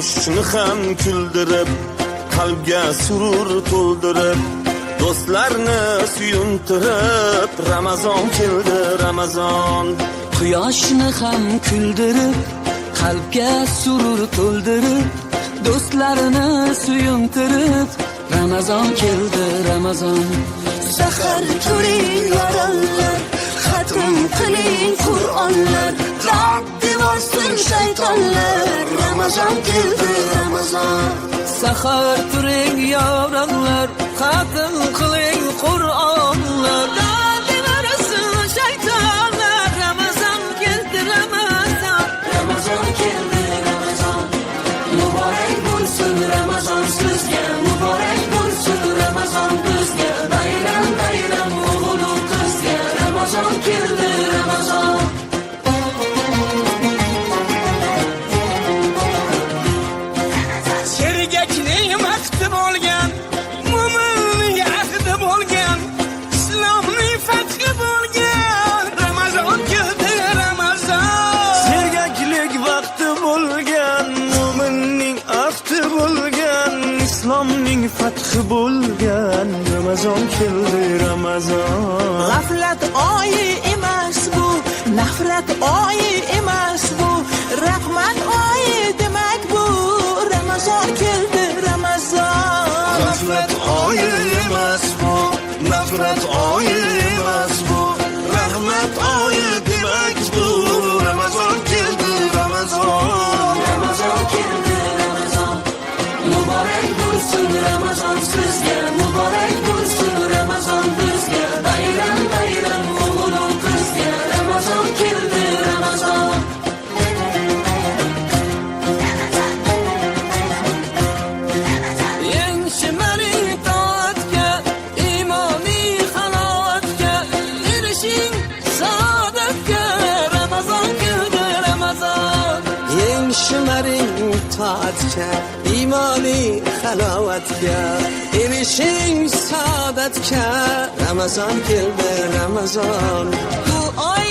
quyoshni ham kuldirib, qalbga surur to'ldirib, do'stlarni suyuntirib, Ramazon keldi, Ramazon. Quyoshni ham kuldirib, qalbga surur to'ldirib, do'stlarini suyuntirib, Ramazon keldi, Ramazon. Sahar turing yoronlar, xatm qiling Qur'onlar, Rabbi vorsin shaytonlar, Ramazon keldi, Ramazon. Sahar turing yoronlar, xatm qiling Qur'onlar, Rabbi vorsin shaytonlar, Ramazon keldi, Ramazon. Ramazon keldi, Ramazon. Muborak bo'lsin Ramazon sizga, muborak bo'lsin Ramazon bizga. Bayram bayram o'g'il qizga, Ramazon keldi, Ramazon. Sergakning vaqti bo'lgan, mo'minning ahdi bo'lgan, islomning fathi bo'lgan, Ramazon keldi, Ramazon. Sergaklik vaqti bo'lgan, mo'minning ahdi bo'lgan, islomning fathi bo'lgan, Ramazon keldi, Ramazon. G'aflat oyi emas bu, nafrat oyi emas bu, rahmat oyi demak bu, Ramazon keldi, Ramazon. G'aflat oyi emas bu, nafrat oyi emas bu, rahmat oyi demak bu, Ramazon keldi, Ramazon. Ramazon keldi, Ramazon. Muborak bo'lsin Ramazon sizga, muborak bo'lsin Ramazon bizga. Bayram bayram o'g'il qizga, Ramazon keldi, Ramazon. Eng shimaliy toatga, imoniy halovatga, erishing saodatga, Ramazon keldi, Ramazon. Eng shimaliy toatga, imoniy halovatga, erishing saodatga, Ramazon keldi, Ramazon. Bu oy